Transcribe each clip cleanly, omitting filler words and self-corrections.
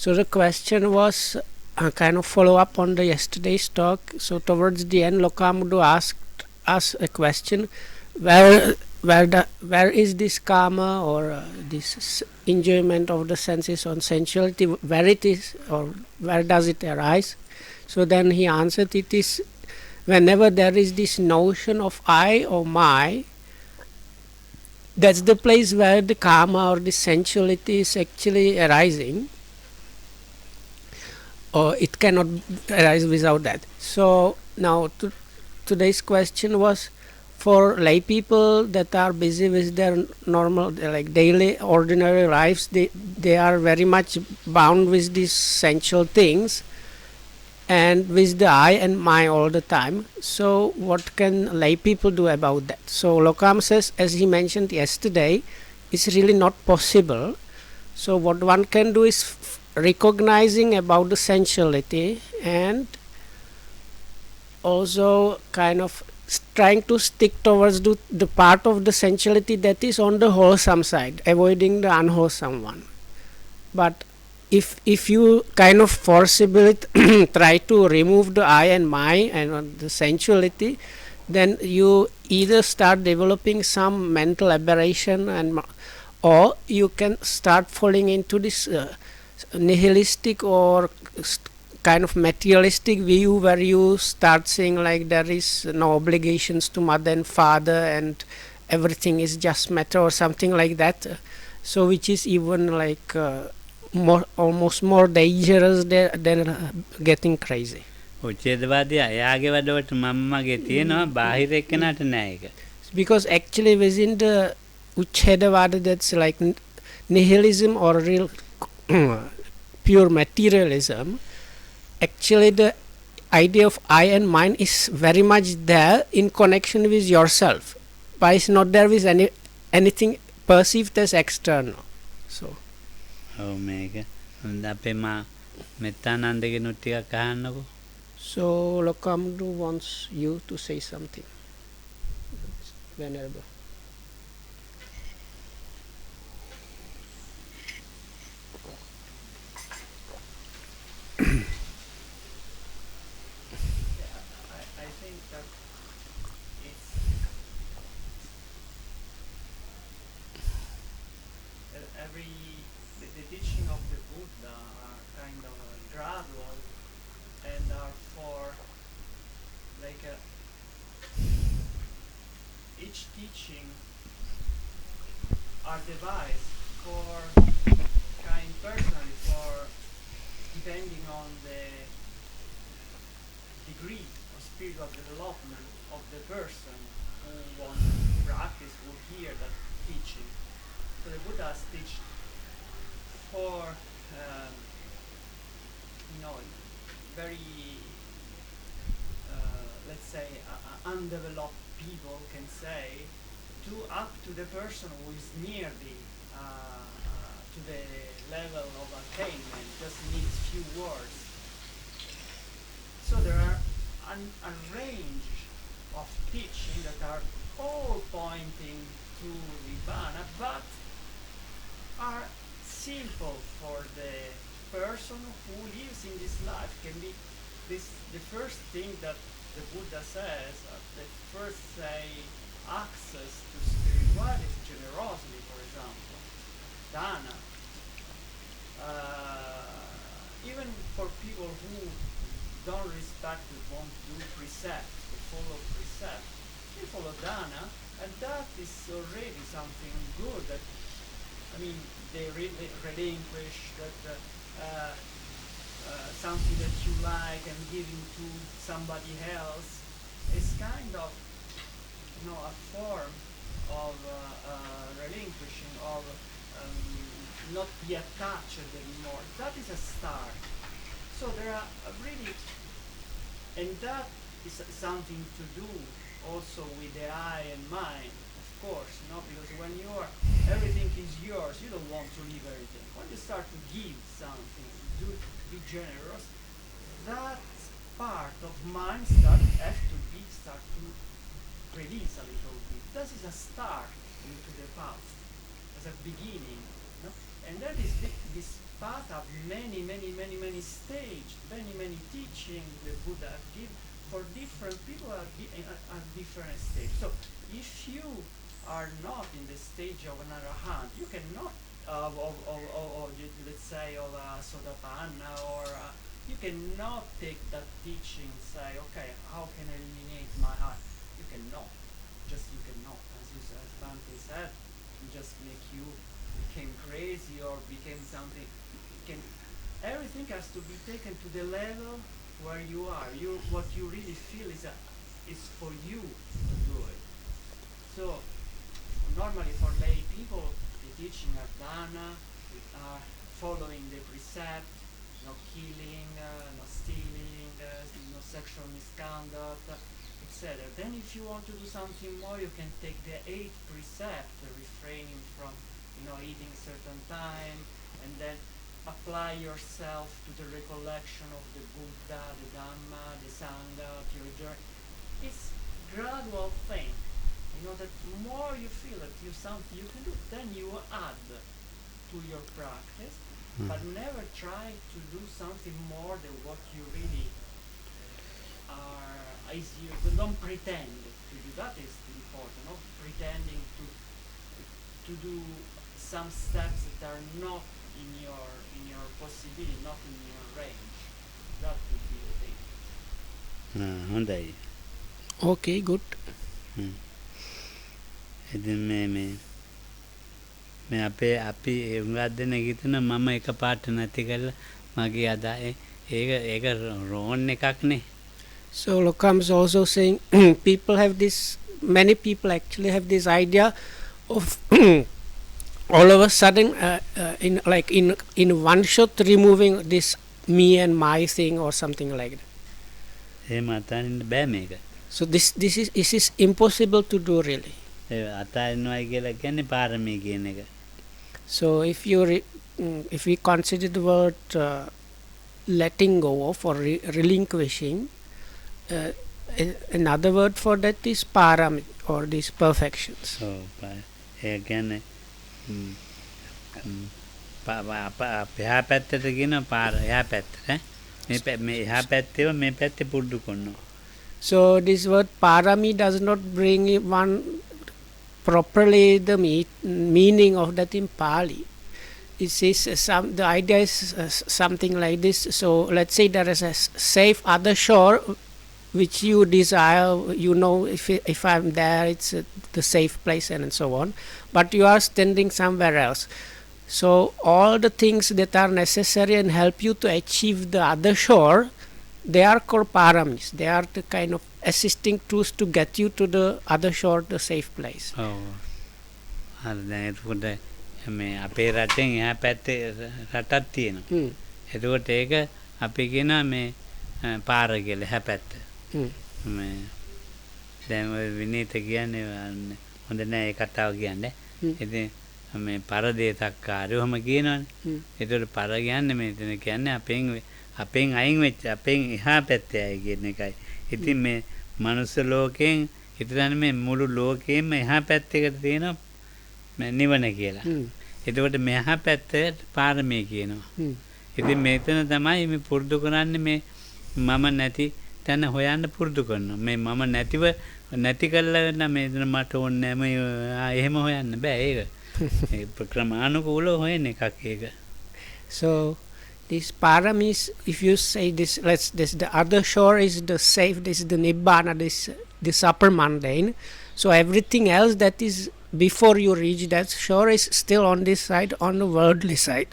So the question was a kind of follow up on the yesterday's talk. So towards the end, Lokamudu asked us a question: where is this Kāma, or this enjoyment of the senses on sensuality? Where it is, or where does it arise? So then he answered, it is whenever there is this notion of I or my. That's the place where the Kāma or the sensuality is actually arising, or it cannot arise without that. So now today's question was for lay people that are busy with their normal, like daily ordinary lives. They are very much bound with these sensual things and with the I and my all the time. So what can lay people do about that? So Lokam says, as he mentioned yesterday, it's really not possible. So what one can do is recognizing about the sensuality, and also kind of trying to stick towards the part of the sensuality that is on the wholesome side, avoiding the unwholesome one. But if you kind of forcibly try to remove the I and my and the sensuality, then you either start developing some mental aberration, or you can start falling into this nihilistic or kind of materialistic view, where you start saying like there is no obligations to mother and father and everything is just matter or something like that. So which is even like almost more dangerous than getting crazy. උච්ඡේදවාදී එයාගේ වැඩවලට මම්මගේ තියෙනවා බාහිර එක්කනට නෑ ඒක. Because actually within the Uchedavada, that's like nihilism or real pure materialism, actually the idea of I and mine is very much there in connection with yourself, but it's not there with anything perceived as external. So ඔව් මේක අපේ මා මෙත්තානන්දගේ නුත් ටිකක් අහන්නකෝ. So Lokamdu wants you to say something, Venerable. I think that it's the teaching of the Buddha are kind of gradual and are for like each teaching are devised for kind personally, for depending on the degree of spiritual development of the person who wants to practice, who hear that teaching. So the Buddha's teach for very let's say undeveloped people can say, to up to the person who is nearly to the level of attainment, just needs few words. So there are a range of teaching that are all pointing to Nibbana, but are simple for the person who lives in this life. Can be the first thing that the Buddha says, the first say access to spirituality, generosity, for example, dana. Even for people who don't respect it, won't do precept, to follow precept, they follow dana, and that is already something good. That they relinquish that something that you like and giving to somebody else is kind of a form of relinquishing, of not be attached anymore. That is a start. So there are really, and that is something to do also with the I and mind, of course, because when everything is yours, you don't want to leave everything. When you start to give something, be generous, that part of mind start to release a little bit. That is a start into the past, as a beginning, and that is this path have many stages, many teachings the Buddha give for different people at different stages. So if you are not in the stage of an arahant, you cannot let's say of a sotapanna, or you cannot take that teaching and say, okay, how can I eliminate my heart? You cannot. You cannot. As Bhante said, it just make you became crazy or became something. Everything has to be taken to the level where you are. What you really feel is for you to do it. So normally for lay people, the teaching of dana, following the precept, no killing, no stealing, no sexual misconduct, etc. Then if you want to do something more, you can take the 8th precept, refraining from eating certain time, and then apply yourself to the recollection of the Buddha, the Dhamma, the Sangha, your journey. It's gradual thing. That more you feel that something you can do, then you add to your practice, but never try to do something more than what you really are. Don't pretend to do. That is important. Not pretending to do some steps that are not in your possibility, not in your range. That would be the thing. Okay, good. ඉතින් මේ අපි උඟක් දෙනෙක් හිතන මම එක පාට නැති කරලා මගේ අදා ඒක රෝන් එකක් නේ. So Lokam is also saying many people actually have this idea of all of a sudden in one shot removing this me and my thing or something like that. එහෙම අතාරින්න බෑ මේක. So this is impossible to do really. අතාරිනවයි කියලා කියන්නේ පාරමී කියන එක. So if we consider the word letting go of or relinquishing, another word for that is parami or these perfections. So ඒ කියන්නේ එහා පැත්තට කියන පාර එහා පැත්තට මේ එහා පැත්තේව මේ පැත්තේ පුරුදු කරනවා. So this word parami does not bring one properly the meaning of that in Pali. It says the idea is something like this. So let's say there is a safe other shore which you desire, if I'm there it's the safe place and so on, but you are standing somewhere else. So all the things that are necessary and help you to achieve the other shore, they are called paramis. They are the kind of assisting tools to get you to the other shore, the safe place. දැන් එතකොට මේ අපේ රටෙන් එහා පැත්තේ රටක් තියෙනවා. එතකොට ඒක අපි කියනවා මේ පාර කියලා එහා පැත්ත. මේ දැන් ඔය විනීත කියන්නේ හොඳ නෑ ඒ කතාව කියන්නේ. ඉතින් මේ පරදේශක්කාරයෝම කියනවනේ. ඒතකොට පර කියන්නේ මෙතන කියන්නේ අපෙන් අයින් වෙච්ච අපෙන් එහා පැත්තේ අය කියන එකයි. ඉතින් මේ මනුස්ස ලෝකයෙන් හිතන්නේ මේ මුළු ලෝකෙම එහා පැත්තකට තියෙනවා නිවන කියලා. එතකොට මෙහා පැත්තේ පාරමී කියනවා. ඉතින් මෙතන තමයි මේ පුරුදු කරන්නේ මේ මම නැති තැන හොයන්න පුරුදු කරනවා. මේ මම නැති කරලා නම් මෙතන මට ඕනේ නැහැ එහෙම හොයන්න බෑ ඒක. ඒ ප්‍රක්‍රමානුකූලව හොයන එකක් ඒක. So these paramis, if you say this the other shore is the safe, this is the nibbana, this upper mundane. So everything else that is before you reach that shore is still on this side, on the worldly side,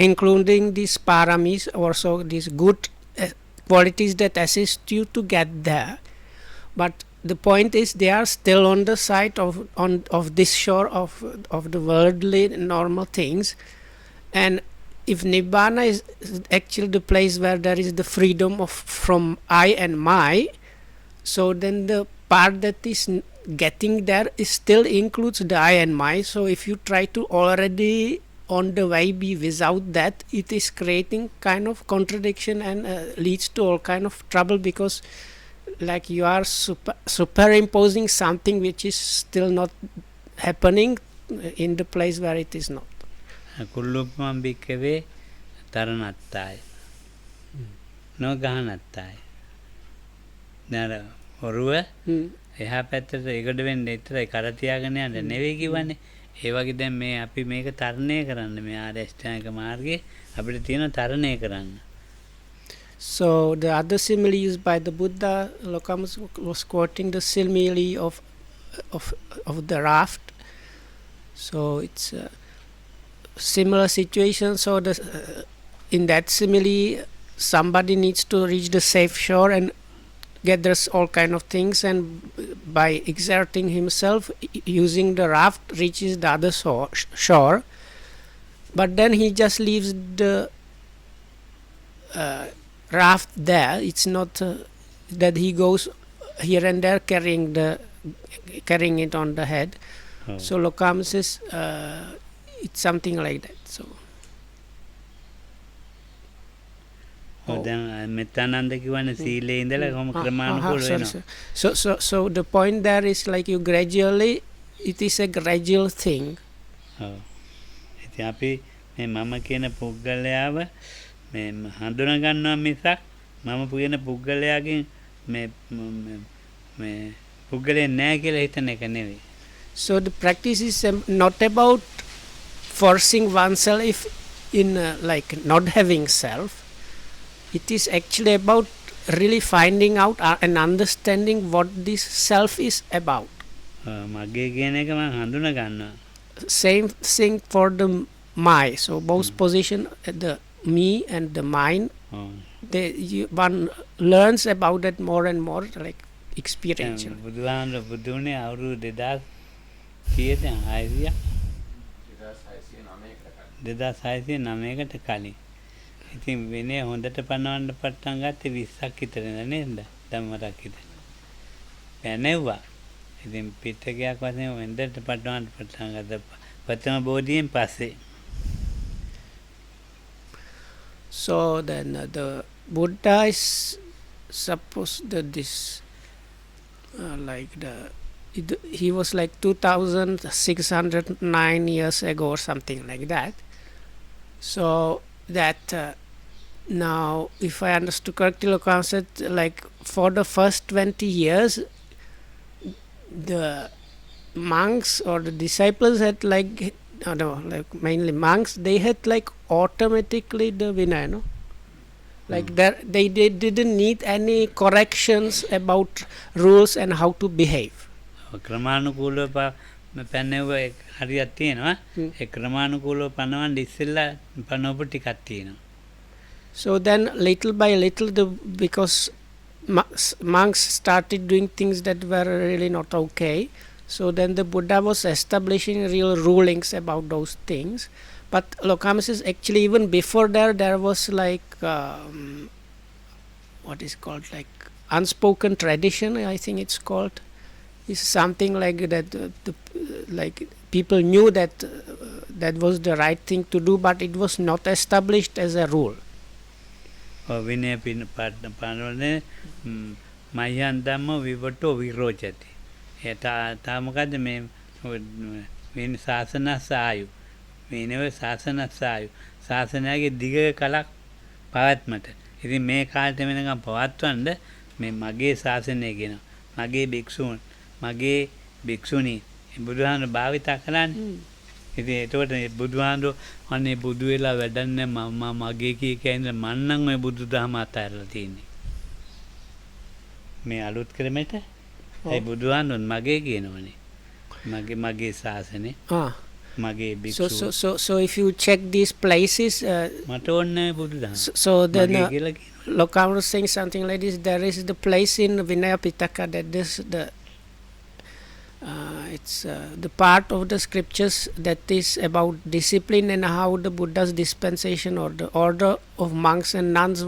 including these paramis, also these good qualities that assist you to get there. But the point is they are still on the side of this shore of the worldly normal things. And if nibbana is actually the place where there is the freedom from I and my, so then the part that is getting there is still includes the I and my. So if you try to already on the way be without that, it is creating kind of contradiction and leads to all kind of trouble, because like you are superimposing something which is still not happening in the place where it is not. කුල්ලුප්පමන් බික්කවේ තරණත්තාය නොගහනත්තාය දැන් ඔරුව එහා පැත්තට ඒකට වෙන්න ඉතරයි කර තියාගෙන යන්න නෙවෙයි කිව්වනේ ඒ වගේ දැන් මේ අපි මේක තරණය කරන්න මේ ආර්ය අෂ්ටාංගික මාර්ගයේ අපිට තියෙන තරණය කරන්න. So the other simile used by the Buddha, Kāma was quoting the simile of the raft. So it's a similar situation. So in that simile, somebody needs to reach the safe shore and gathers all kind of things, and by exerting himself using the raft reaches the other shore. But then he just leaves the raft there. It's not that he goes here and there carrying it on the head. So Kāma says it's something like that. දැන් මෙතනන්ද කියවනේ සීලේ ඉඳලා කොහොම ක්‍රමානුකූල වෙනවා. So the point there is like you gradually, it is a gradual thing. ඉතින් අපි මේ මම කියන පුද්ගලයාව මේ හඳුනා ගන්නවා මිසක් මම කියන පුද්ගලයාගෙන් මේ පුද්ගලයා නැහැ කියලා හිතන එක නෙවෙයි. So the practice is not about forcing oneself in like not having self. It is actually about really finding out and understanding what this self is about. මගේ කියන එක මම හඳුනා ගන්නවා. Same thing for the mind. So both position, the me and the mind, one learns about it more and more, like experientially. බුදුහාමුදුරුවෝ බුදුනේ අවුරුදු 2000 කීයද 2609කට කලින්. ඉතින් වෙනේ හොඳට පනවන්න පටන් ගත්තේ 20ක් විතර නේද? ධම්මරක් විතර. පැනෙව්වා. ඉතින් පිටකයක් වශයෙන් හොඳට පටවන්න පටන් ගත්තා. ප්‍රථම බෝධියෙන් පස්සේ. So then the Buddha is supposed that this he was like 2609 years ago or something like that. So that now if I understood correctly, Kāma said like for the first 20 years the monks or the disciples had like mainly monks, they had like automatically the Vinaya, no? Like they didn't need any corrections about rules and how to behave. ක්‍රමානුකූලව පැනෙව හරියක් තියෙනවා. ඒ ක්‍රමානුකූලව පනවන්න ඉස්සෙල්ලා පනවපු ටිකක් තියෙනවා. So then little by little because monks started doing things that were really not okay. So then the Buddha was establishing real rulings about those things. But Kāma says actually even before there was like what is called like unspoken tradition, I think it's called. It's something like that. Like people knew that that was the right thing to do, but it was not established as a rule. විනය පාඩවනේ මයන් ධම්ම විවටෝ විරෝචති. තා මොකද්ද මේ වෙන ශාසනසායු මේනව ශාසනසායු ශාසනයගේ දිග කලක් පවත්මට. ඉතින් මේ කාලෙට වෙනකම් පවත්වන්න මේ මගේ ශාසනය කියන මගේ භික්ෂුන් මගේ භික්ෂුණී බුදුහාමුදුරුවෝ භාවිතා කරන්නේ. ඉතින් ඒතකොට බුදුහාමුදුරුවෝ අනේ බුදු වෙලා වැඩන්නේ මම මගේ කියන්නේ මන්නම් මේ බුදුදහම අතහැරලා තියෙන්නේ. මේ අලුත් ක්‍රමෙට ඒ බුදුහාමුදුරුවෝ මගේ කියනවනේ. මගේ ශාසනේ. මගේ භික්ෂුව. So if you check these places මට ඕනේ බුදුදහම. So then Kāma was saying something like this. There is the place in Vinaya Pitaka that this it's the part of the scriptures that is about discipline and how the Buddha's dispensation or the order of monks and nuns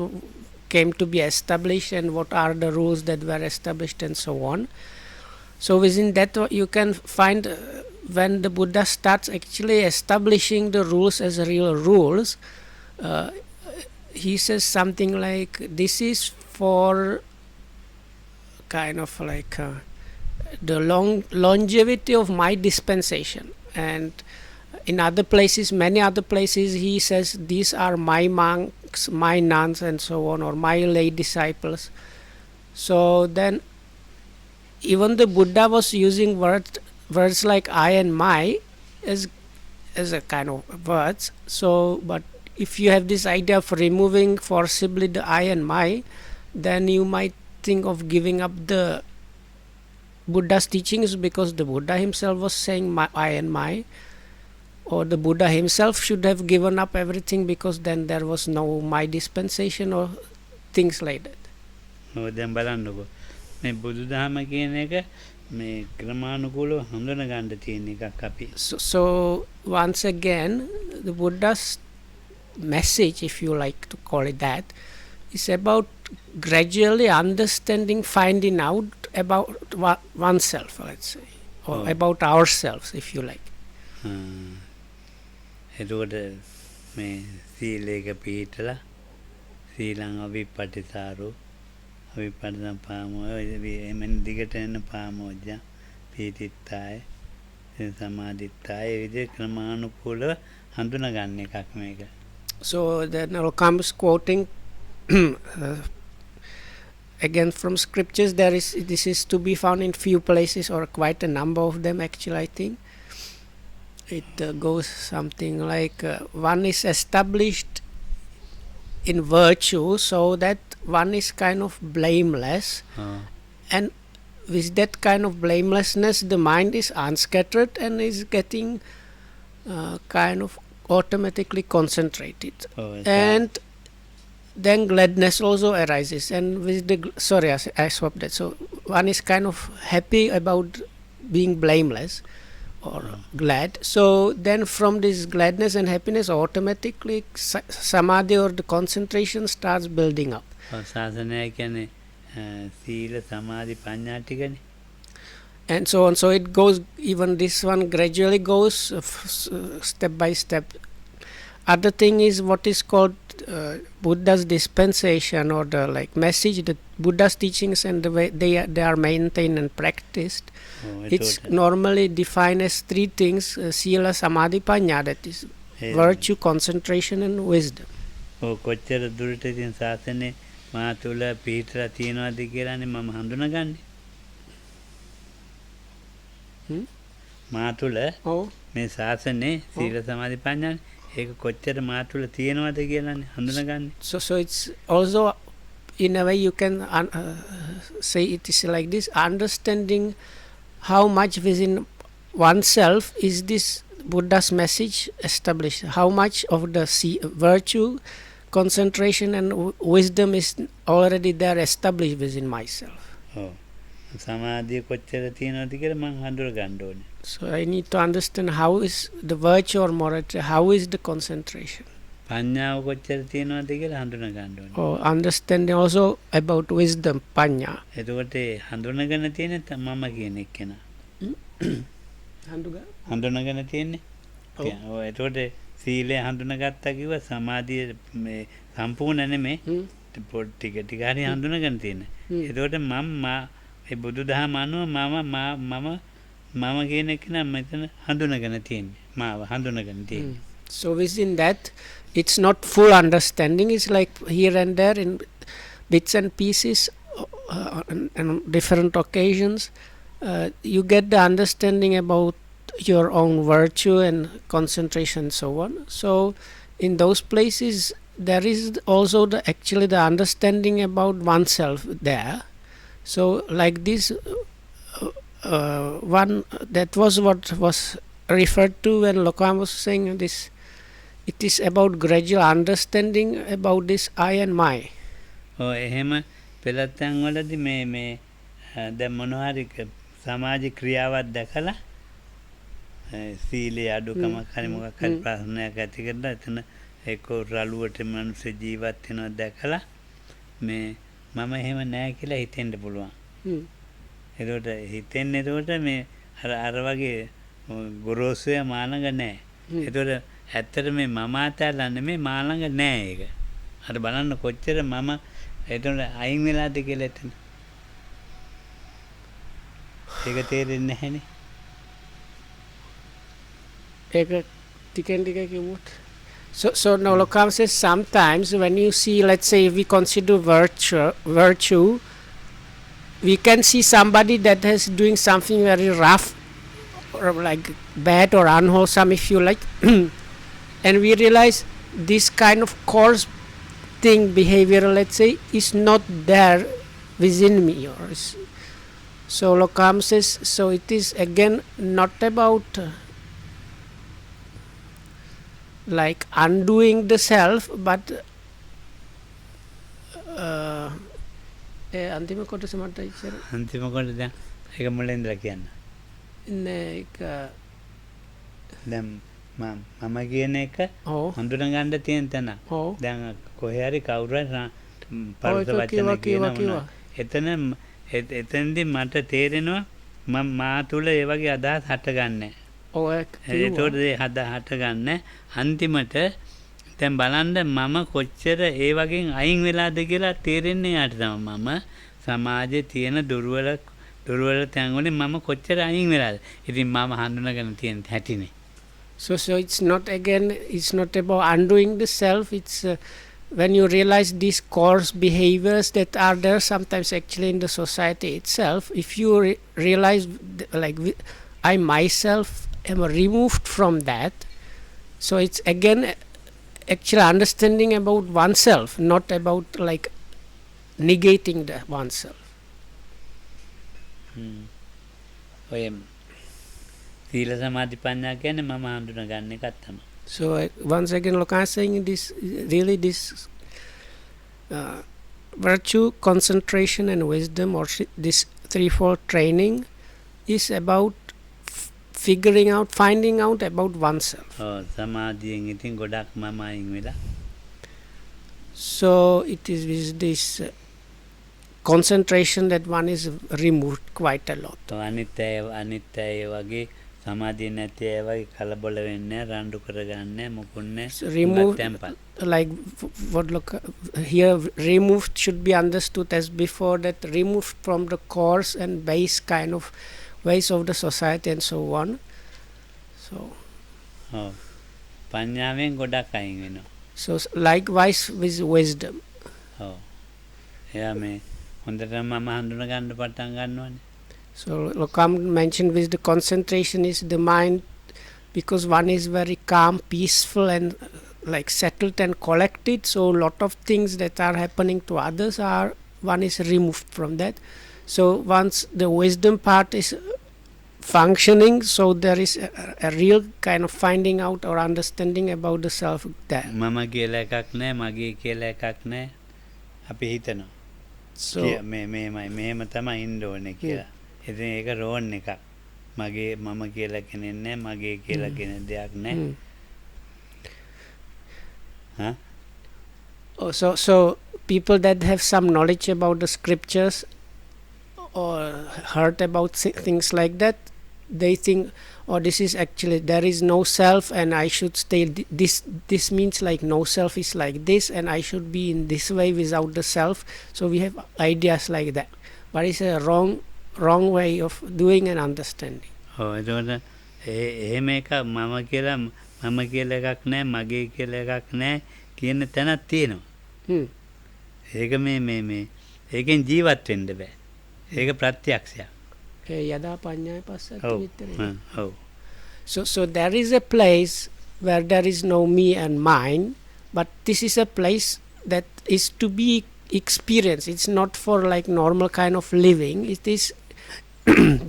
came to be established and what are the rules that were established and so on. So within that you can find when the Buddha starts actually establishing the rules as real rules, he says something like this is for kind of like the longevity of my dispensation, and in other places, many other places, he says these are my monks, my nuns, and so on, or my lay disciples. So then, even the Buddha was using words like I and my as a kind of words. So, but if you have this idea of removing forcibly the I and my, then you might think of giving up the Buddha's teachings, because the Buddha himself was saying I and my, or the Buddha himself should have given up everything, because then there was no my dispensation or things like that. දැන් බලන්නකෝ මේ බුදුදහම කියන එක මේ ක්‍රමානුකූලව හඳුන ගන්න තියෙන එකක් අපි. So once again, the Buddha's message, if you like to call it that, is about gradually understanding, finding out about oneself, let's say, or about ourselves, if you like. එතකොට මේ සීලයක පිළිතලා සීලං අවිපටිසාරෝ අවිපටිසම් පාමෝ එමෙන් දිගට යන පාමෝජ්ජ පීතිත්තාය සමාධිත්තාය ඒ විදිහේ ක්‍රමානුකූලව හඳුනා ගන්න එකක් මේක. So then Kāma is quoting again from scriptures. This is to be found in few places, or quite a number of them actually, I think. It goes something like one is established in virtue, so that one is kind of blameless, and with that kind of blamelessness the mind is unscattered and is getting kind of automatically concentrated, and then gladness also arises, and with the I swapped that. So one is kind of happy about being blameless or glad. So then from this gladness and happiness, automatically samadhi or the concentration starts building up. සාසනය කියන්නේ සීල සමාධි ප්‍රඥා ටිකනේ. And so on. So it goes, even this one gradually goes step by step. Other thing is what is called Buddha's dispensation, or the like message, the Buddha's teachings and the way they are maintained and practiced. It's normally defined as three things: sila, samadhi, panya. That is virtue, concentration, and wisdom. කොච්චර දුරට ඉතින් සාසනේ මා තුළ පිහිටලා තියෙනවද කියලානේ මම හඳුනාගන්නේ. මා තුළ මේ සාසනේ සීල සමාධි ප්‍රඥා ඒක කොච්චර මා තුළ තියෙනවද කියලානේ හඳුනාගන්නේ. So it's also, in a way, you can say it is like this: understanding how much within oneself is this Buddha's message established, how much of the virtue, concentration, and wisdom is already there established within myself. සමාධිය කොච්චර තියෙනවද කියලා මම හඳුනා ගන්න ඕනේ. So I need to understand how is the virtue or morality, how is the concentration. ප්‍රඥාව කොච්චර තියෙනවද කියලා හඳුනා ගන්න ඕනේ. Or understanding also about wisdom, panya. එතකොට හඳුනාගෙන තියෙන මම කියන එක්කෙනා. හඳුනාගෙන තියෙන්නේ. ඔව් එතකොට සීලය හඳුනාගත්තා කිව්ව සමාධිය මේ සම්පූර්ණ නෙමෙයි. පොඩි ටික ටික හරි හඳුනාගෙන තියෙන්නේ. එතකොට මම ඒ බුදුදහම අනුව මම කියන එක්කෙනා මෙතන හඳුනාගෙන තියෙන්නේ. මාව හඳුනාගෙන තියෙන්නේ. So within that, it's not full understanding. It's like here and there in bits and pieces, and different occasions, you get the understanding about your own virtue and concentration and so on. So in those places, there is also the understanding about oneself there. So like this, one that was what was referred to when Kāma was saying this. It is about gradual understanding about this I and my. එහෙම පෙළත්තන් වලදී මේ දැන් මොනවා හරි සමාජ ක්‍රියාවක් දැකලා සීලේ අඩුකමක් හරි මොකක් හරි ප්‍රශ්නයක් ඇති කරලා එතන ඒක රළුවට මිනිස්සු ජීවත් වෙනවා දැකලා මේ මම එහෙම නැහැ කියලා හිතෙන්න පුළුවන්. ඒකට හිතෙන්නේ එතකොට මේ අර වගේ ගොරෝසුය මානග නැහැ. ඒතකොට ඇත්තට මේ මම අතල්ලා නෙමෙයි මාළඟ නෑ ඒක. අර බලන්න කොච්චර මම එතන අයින් වෙලාද කියලා එතන. ඒක තේරෙන්නේ නැහැනේ. ඒක So now Lokam says sometimes when you see, let's say if we consider virtue, we can see somebody that is doing something very rough or like bad or unwholesome, if you like, and we realize this kind of coarse thing, behavior, let's say, is not there within me. So Lokam says, so it is again not about like undoing the self, but අන්තිම කොටස මට ඉච්චර අන්තිම කොට දැන් ඒක මුලින් ඉඳලා කියන්න. ඒක දැන් මම කියන එක හඳුනා ගන්න තියෙන තැන. දැන් කොහේ හරි කවුරු හරි පරස වචන කියනවා. එතනදී මට තේරෙනවා මා තුල ඒ වගේ අදහස් හටගන්නේ. ඒතකොට ඒ හටගන්නේ අන්තිමට දැන් බලන්න මම කොච්චර ඒ වගේ අයින් වෙලාද කියලා තේරෙන්නේ යාට තමයි මම සමාජයේ තියෙන දුර්වල තැන් වලින් මම කොච්චර අයින් වෙලාද. ඉතින් මම හඳුනාගෙන තියෙන හැටිනේ. So it's not about undoing the self. It's when you realize these coarse behaviors that are there sometimes actually in the society itself. If you realize like I myself am removed from that, so it's again actually understanding about oneself, not about like negating the oneself. ඔය සීල සමාධි ප්‍රඥා කියන්නේ මම හඳුනා ගන්න එකක් තමයි. So once again Loka is saying this really this virtue, concentration and wisdom, or this threefold training is about finding out about oneself. සමාධියෙන් ඉතින් ගොඩක් මම අයින් වෙලා. So it is with this concentration that one is removed quite a lot. අනිත්‍යය වගේ සමාධිය නැති අය වගේ කලබල වෙන්නේ රණ්ඩු කරගන්නේ මොකුන්නේ. Removed, like what look here, removed should be understood as before, that removed from the coarse and base kind of ways of the society and so on. So පඤ්ඤාවෙන් ගොඩක් අයින් වෙනවා. So likewise with wisdom. එයා මේ හොඳටම මම හඳුනා ගන්න පටන් ගන්නවානේ. So Lokam mentioned with the concentration is the mind, because one is very calm, peaceful and like settled and collected, so a lot of things that are happening to others one is removed from that. So once the wisdom part is functioning, so there is a real kind of finding out or understanding about the self there. මම කියලා එකක් නැහැ, මගේ කියලා එකක් නැහැ. අපි හිතනවා. So මෙහෙම තමයි ඉන්න ඕනේ කියලා. ඉතින් ඒක රෝන් එකක්. මගේ මම කියලා කෙනෙක් නැහැ, මගේ කියලා කෙනෙක් දෙයක් නැහැ. So people that have some knowledge about the scriptures or heard about things like that, they think, this is actually, there is no self and I should stay this means like no self is like this and I should be in this way without the self. So we have ideas like that, but it's a wrong way of doing and understanding. එතකොට එහෙම එක මම කියලා එකක් නැහැ, මගේ කියලා එකක් නැහැ කියන තැනක් තියෙනවා. ඒක මේ ඒකෙන් ජීවත් වෙන්න බෑ. ඒක ප්‍රත්‍යක්ෂයක්. යදා පඤ්ඤාය පස්සත් විතරයි. So there is a place where there is no me and mine, but this is a place that is to be experienced. It's not for like normal kind of living. It is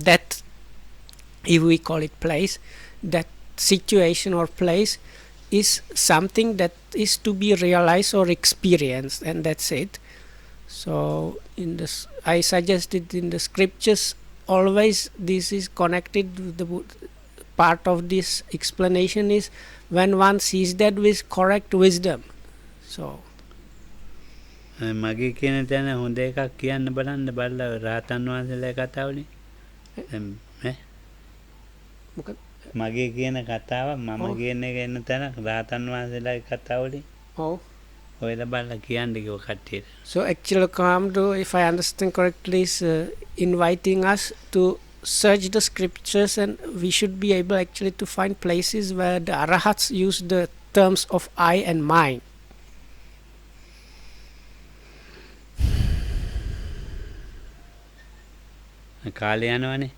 that, if we call it place, that situation or place is something that is to be realized or experienced, and that's it. So in this, I suggested in the scriptures, always this is connected with the part of this explanation is when one sees that with correct wisdom. So මගේ කියන තැන හොඳ එකක් කියන්න බලන්න බලලා රහතන් වහන්සේලා කතාවනේ. මගේ කියන කතාව මම කියන එක එන්න තැන රහතන් වහන්සේලාගේ කතාවනේ. ඔයලා බලලා කියන්න කිව්ව කට්ටියට. So actually Kāma, if I understand correctly, is inviting us to search the scriptures, and we should be able actually to find places where the arahats use the terms of I and mine. කාලය යනවනේ.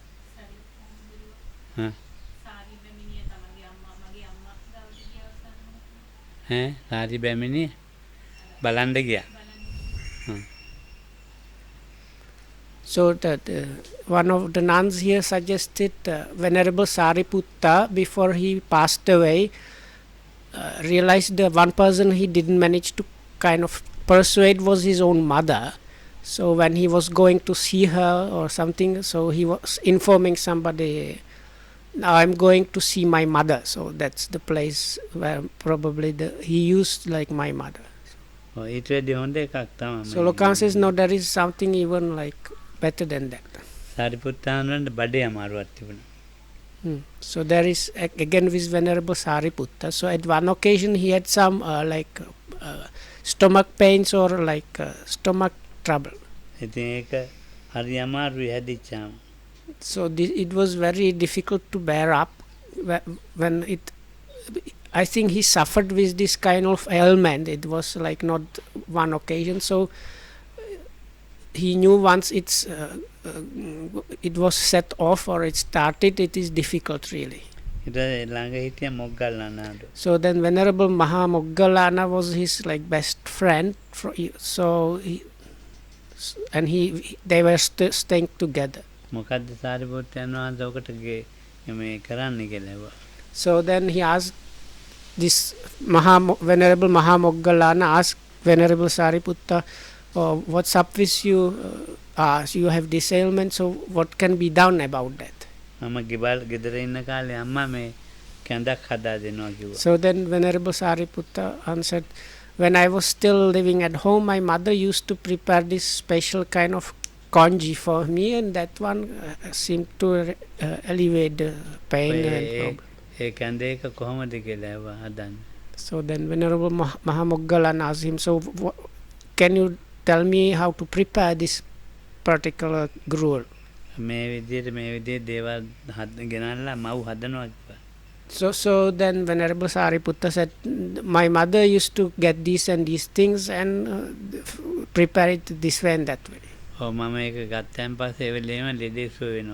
සාරි බැමිණිය බලන්න ගියා. So that one of the nuns here suggested Venerable Sariputta, before he passed away, realized the one person he didn't manage to kind of persuade was his own mother. So when he was going to see her or something, so he was informing somebody, now I'm going to see my mother. So that's the place where probably he used like my mother. ඊට වැඩි හොඳ එකක් තමයි. So Lokan says, no, there is something even like better than that. සාරිපුත්තානන්ට බඩේ අමාරුවක් තිබුණා. So there is again with Venerable Sariputta. So at one occasion he had some stomach pains or like stomach trouble. ඉතින් ඒක හරි අමාරුයි හැදිච්චාම. So it was very difficult to bear up when it. I think he suffered with this kind of ailment. It was like not one occasion. So he knew once it was set off or it started, it is difficult really. So then Venerable Maha Moggallana was his like best friend. So they were staying together. So then he asked this Venerable Maha Moggallana asked Venerable Sariputta, what's up with you? You have this ailment, so what can be done about that? So then Venerable Sariputta answered, when I was still living at home, my mother used to prepare this special kind of congee for me, and that one seemed to alleviate the pain and problem. So then Venerable Maha Moggallana asked him, so can you tell me how to prepare this particular gruel? So then Venerable Sariputta said, my mother used to get these and these things and prepare it this way and that way.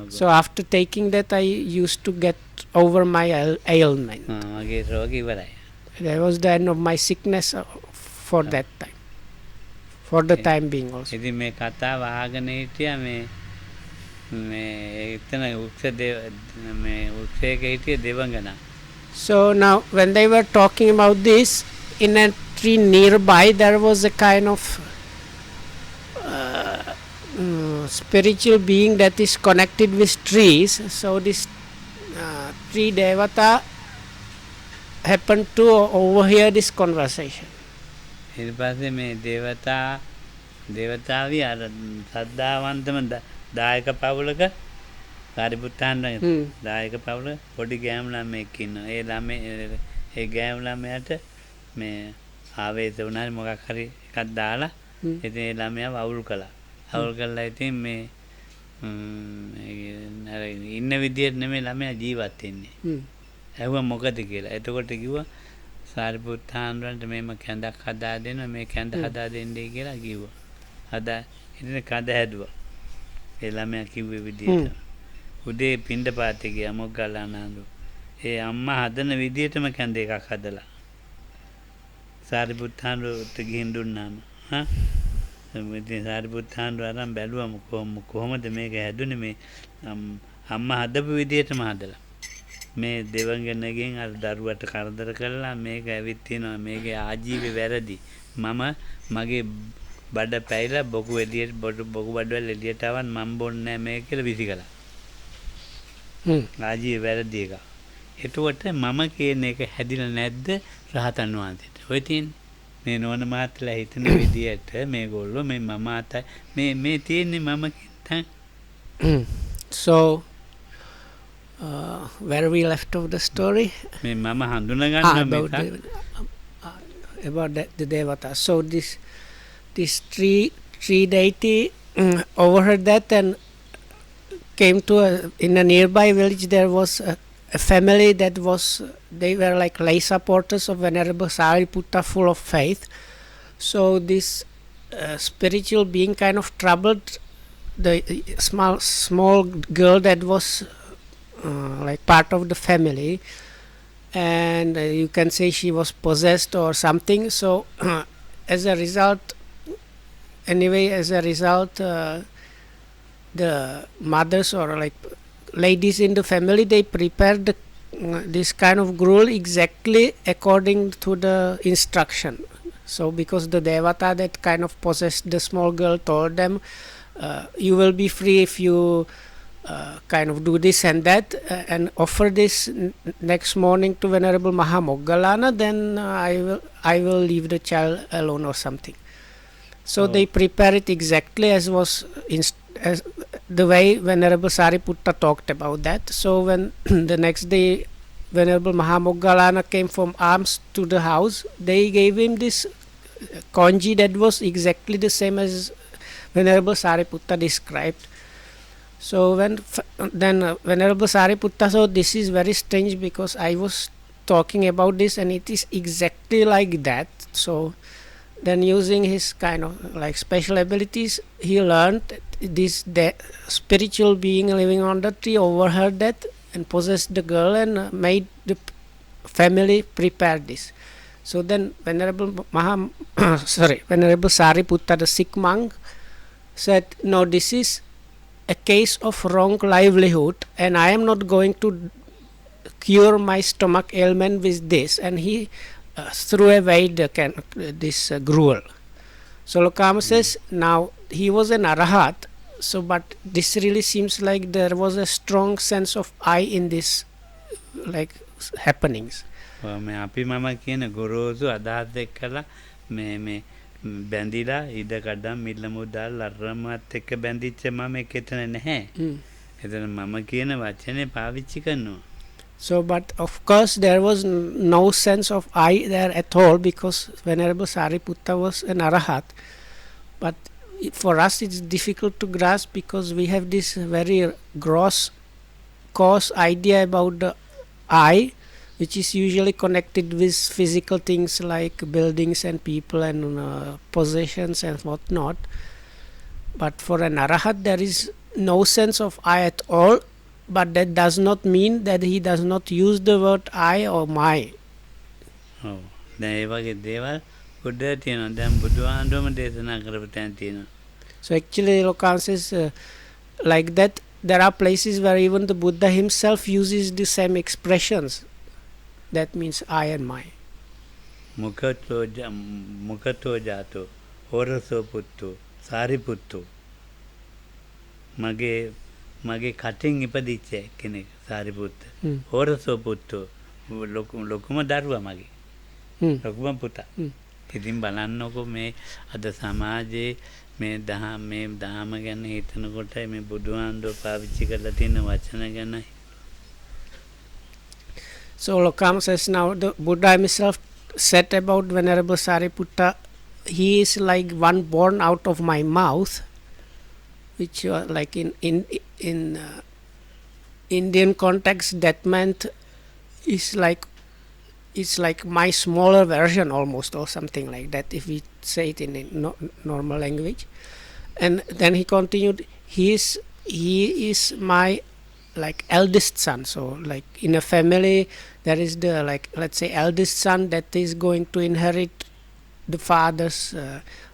So after taking that, I used to get over my ailment. That was the end of my sickness for that time. For the time being also. So now when they were talking about this, in a tree nearby there was a kind of spiritual being that is connected with trees. So this tree devata happened to overhear this conversation. දායක පවුලක සාරිපුත්තාන් දායක පවුල පොඩි ගෑනු ළමෙක් ඉන්නවා. ඒ ගෑනු ළමයාට මේ ආවේශ වුණා මොකක් හරි එකක් දාලා ඉතින් ඒ ළමයා වවුල් කළා. වවුල් කළා ඉතින් මේ අර ඉන්න විදියට නෙමෙයි ළමයා ජීවත් වෙන්නේ. ඇහුවා මොකද කියලා. එතකොට කිව්වා සාරිපුත්තාන්ට මේම කැඳක් හදා දෙන්න මේ කැඳ හදා දෙන්නයි කියලා කිව්වා. හදා ඉතින් කඳ හැදුවා. ඒ ළමයා කිව්වේ විදියට. උදේ පින්ඩපාතේ ගියා මොග්ගල්ලානන්දෝ. ඒ අම්මා හදන විදියටම කැඳ එකක් හදලා. සාරිපුත්තාන්ට ගිහින් දුන්නාම. ඉතින් සාරිපුත්තාන්ට අරන් බැලුවා කොහොමද මේක හැදුනේ මේ අම්මා හදපු විදියටම හදලා. මේ දෙවඟනගෙන් අර දරුවට කරදර කළා මේක ඇවිත් තියනවා මේකේ ආජීවය වැරදි. මම මගේ බඩ පැයිලා බොකු එළියට බොකු බඩවල එළියට ආවන් මම බොන්නේ නැහැ මේක කියලා විසි කළා. ආජීවය වැරදි එක. එතකොට මම කියන එක හැදිලා නැද්ද රහතන් වහන්සේට? ඔය තියෙන්නේ මේ නෝන මාත්‍රලා හිතන විදියට මේගොල්ලෝ මේ මම අතයි මේ තියෙන්නේ මම කියන. So where we left off the story? මේ මම හඳුනා ගන්නවා about the devata. So this tree deity overheard that and came to in a nearby village. There was a family that was, they were like lay supporters of Venerable Sariputta, full of faith. So this spiritual being kind of troubled the small girl that was like part of the family, and you can say she was possessed or something. So as a result, the mothers or like ladies in the family, they prepared this kind of gruel exactly according to the instruction. So because the devata that kind of possessed the small girl told them, you will be free if you kind of do this and that, and offer this next morning to Venerable Mahamoggalana, then I will leave the child alone or something. So they prepare it exactly as was as the way Venerable Sariputta talked about that. So when the next day Venerable Mahamoggalana came from alms to the house, they gave him this congee that was exactly the same as Venerable Sariputta described. So then Venerable Sariputta saw, this is very strange because I was talking about this and it is exactly like that. So then using his kind of like special abilities, he learned this spiritual being living on the tree overheard that and possessed the girl and made the family prepare this. So then Venerable Sariputta, the sick monk, said, no, this is a case of wrong livelihood and I am not going to cure my stomach ailment with this. And he threw away this gruel. So Kāma says, now he was an arahat, so but this really seems like there was a strong sense of I in this like happenings. මේ අපි මම කියන ගොරෝසු අදහස් එක්කලා මේ බැඳිලා ඉඩ කඩම් මිල්ල මුදල් අරමත් එක්ක බැඳිච්ච මම එකතන නැහැ. එතන මම කියන වචනේ පාවිච්චි කරනවා. So but of course there was no sense of I there at all, because Venerable Sariputta was an arahat. But for us it's difficult to grasp because we have this very gross, coarse idea about the I, which is usually connected with physical things like buildings and people and possessions and whatnot. But for an arahat there is no sense of I at all. But that does not mean that he does not use the word I or my. Oh, දැන් ඒ වගේ දේවල් බුද්ධ තියෙනවා. දැන් බුදුහාමුදුරුවම දේශනා කරපු තැන් තියෙනවා. So actually Lokana says like that there are places where even the Buddha himself uses the same expressions. That means I and my. මුකතෝ ජාතෝ හොරසෝ පුත්තෝ සාරිපුත්තෝ මගේ කටින් ඉපදිච්ච කෙනෙක් සාරිපුත්ත. හොරසෝ පුත්තෝ ලොකුම දරුවා මගේ. ලොකුම පුතා. ඉතින් බලන්නකො මේ අද සමාජයේ මේ දහම ගැන හිතනකොට මේ බුදුහාමුදුරුවෝ පාවිච්චි කරලා තියෙන වචන ගැනයි. So Kāma says, now the Buddha himself said about Venerable Sariputta, he is like one born out of my mouth, which like in Indian context that meant it's like my smaller version almost, or something like that, if we say it in a normal language. And then he continued, he is my like eldest son. So like in a family there is the like, let's say, eldest son that is going to inherit the father's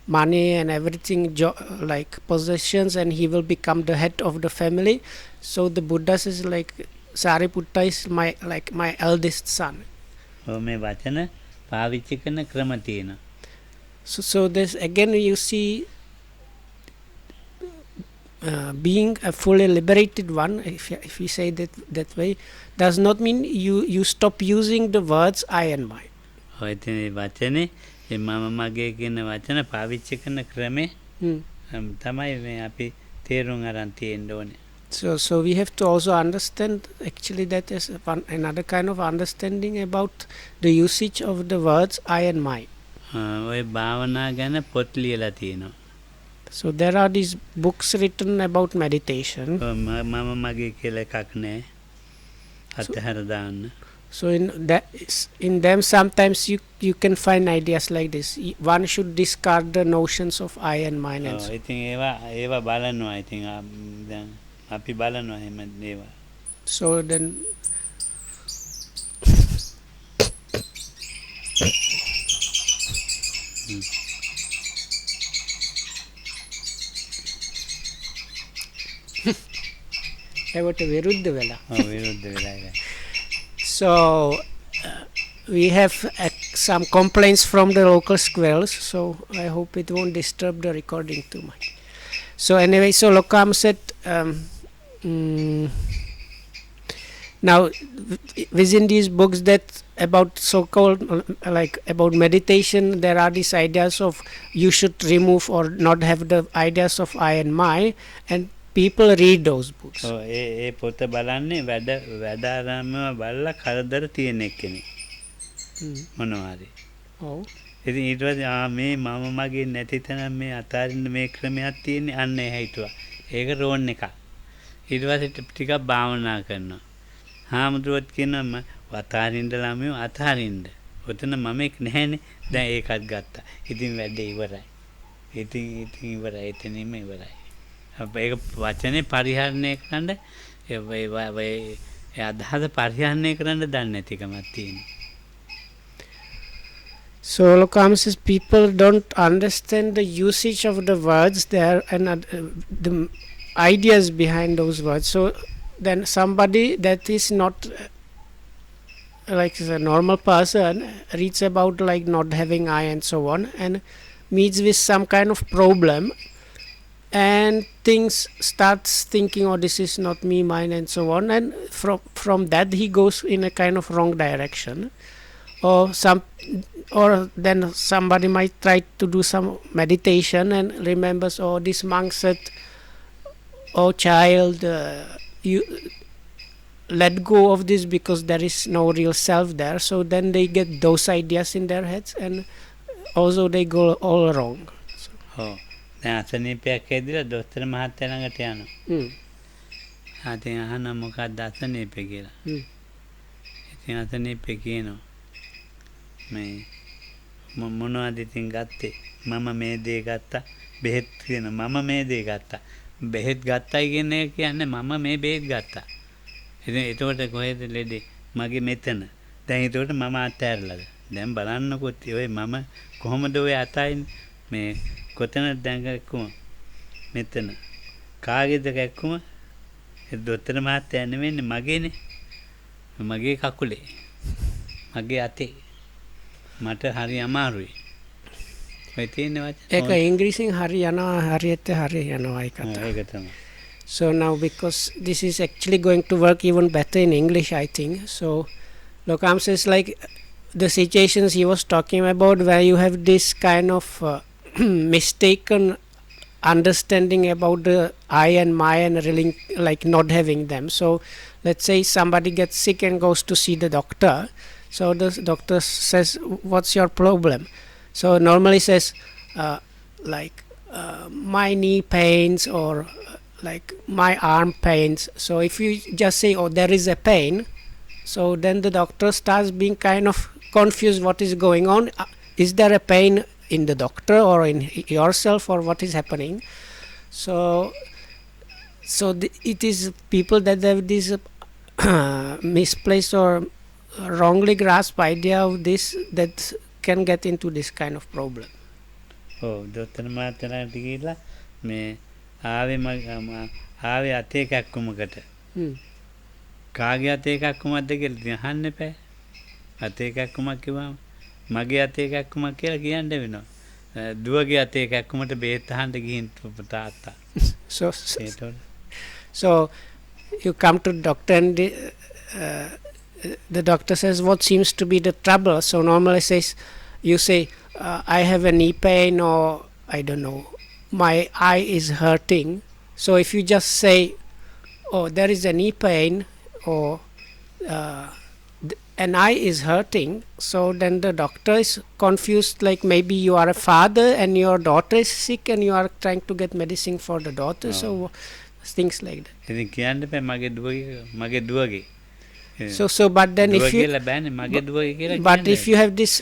money and everything, like possessions, and he will become the head of the family. So the Buddha says like Sariputta is my eldest son. මේ වචන පාවිච්චි කරන ක්‍රම තියෙනවා. So this again you see being a fully liberated one, if we say that way, does not mean you stop using the words I and my. ඔය තියෙන වචනේ මම මගේ කියන වචන පාවිච්චි කරන ක්‍රමේ තමයි මේ අපි තේරුම් අරන් තියෙන්න ඕනේ. So we have to also understand actually that is another kind of understanding about the usage of the words I and my. ඔය භාවනා ගැන පොත් ලියලා තියෙනවා. So there are these books written about meditation. මම මගේ කියලා එකක් නෑ. අතහැර දාන්න. So in them sometimes you can find ideas like this. One should discard the notions of I and mine and so. ඉතින් ඒවා බලනවා. ඉතින් දැන් අපි බලනවා එහෙම ඒවා. So then ඒවට විරුද්ධ වෙලා. විරුද්ධ වෙලා. So we have some complaints from the local squirrels, so I hope it won't disturb the recording too much. So anyway, so Lokam said now within these books that about so-called like about meditation, there are these ideas of you should remove or not have the ideas of I and my, and people read those books. ඒ පොත බලන්නේ වැඩ ආරම්භව බලලා කරදර තියෙන එක්කනේ. මොනවා හරි. ඔව්. ඉතින් ඊට පස්සේ මේ මම මගේ නැති තැන මේ අතාරින්න මේ ක්‍රමයක් තියෙන්නේ අන්න ඒ හිතුවා. ඒක රෝන් එකක්. ඊට පස්සේ ටිකක් භාවනා කරනවා. හාමුදුරුවෝත් කියනවා අතාරින්න ළමයෝ අතාරින්න. ඔතන මම එක් නැහැනේ. දැන් ඒකත් ගත්තා. ඉතින් වැඩේ ඉවරයි. ඉතින් ඉවරයි. එතනින්ම ඉවරයි. ඒක වචනේ පරිහරණය කරන්න ඒ අදහස පරිහරණය කරන්න දන්නේ නැතිකමක් තියෙනවා. So Lokam says people don't understand the usage of the words there and the ideas behind those words. So then somebody that is not like a normal person reads about like not having I and so on and meets with some kind of problem and starts thinking, oh, this is not me, mine and so on, and from that he goes in a kind of wrong direction. Or then somebody might try to do some meditation and remembers, oh, this monk said, oh child, you let go of this because there is no real self there. So then they get those ideas in their heads and also they go all wrong. So. දැන් අසනීපයක් ඇදිලා දොස්තර මහත්තයා ළඟට යනවා. ඉතින් අහනවා මොකක්ද අසනීපේ කියලා. ඉතින් අසනීපේ කියනවා මේ මොනවද ඉතින් ගත්තේ? මම මේ දේ ගත්තා. බෙහෙත් කියනවා මම මේ දේ ගත්තා. බෙහෙත් ගත්තයි කියන්නේ මම මේ බෙහෙත් ගත්තා. ඉතින් ඒකට කොහෙද ලෙඩේ? මගේ මෙතන. දැන් ඒකට මම අතහැරලාද? දැන් බලන්නකො ඔය මම කොහොමද ඔය අතයින්නේ? මේ කොතනද දැන් කැක්කුම මෙතන කාගේද කැක්කුම ඒ දොස්තර මහත්තයා නෙවෙන්නේ මගේනේ මගේ කකුලේ මගේ අතේ මට හරි අමාරුයි ඔය තියෙන වචන ඒක ඉංග්‍රීසියෙන් හරි යනවා හරියට හරි යනවා ඒක තමයි. So now because this is actually going to work even better in English I think. So Lokam says like the situations he was talking about where you have this kind of mistaken understanding about the I and my and really like not having them. So let's say somebody gets sick and goes to see the doctor. So the doctor says, what's your problem? So normally says my knee pains or like my arm pains. So if you just say, oh, there is a pain, so then the doctor starts being kind of confused what is going on. Is there a pain in the doctor or in yourself or what is happening? So it is people that have this misplaced or wrongly grasped idea of this that can get into this kind of problem. දොස්තර මහත්තයාට ගිහිල්ලා මේ ආවේ අතේ කැක්කුමකට කාගේ අතේ කැක්කුමක්ද කියලා ඉතින් අහන්න එපා. අතේ කැක්කුමක් කිව්වම මගේ අතේ කැක්කුමක් කියලා කියන්න වෙනවා. දුවගේ අතේ කැක්කුමට බේත් අහන්න ගිහින් තාත්තා. So you come to the doctor and the doctor says what seems to be the trouble. So normally you say I have a knee pain or I don't know, my eye is hurting. So if you just say, oh, there is a knee pain or an eye is hurting, so then the doctor is confused, like maybe you are a father and your daughter is sick and you are trying to get medicine for the daughter. So things like that. ඉතින් කියන්න බෑ මගේ දුවගේ. So but then දුව if you කියලා බෑනේ මගේ දුවගේ කියලා but කියන්න if you have this